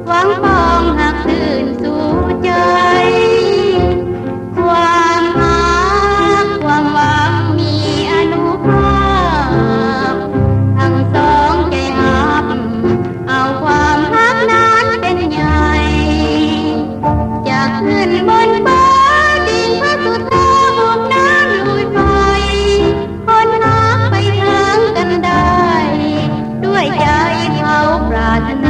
หวังปองหักตื่นสู่ใจความรักความหวังมีอนุภาพทั้งสองใจหับเอาความรักนั้นเป็นใหญ่อยากขึ้นบนฟ้าดิ่งพระสุธาบุกน้ำลุยไฟคนรักไปทางกันได้ด้วยใจเขาปรารถนา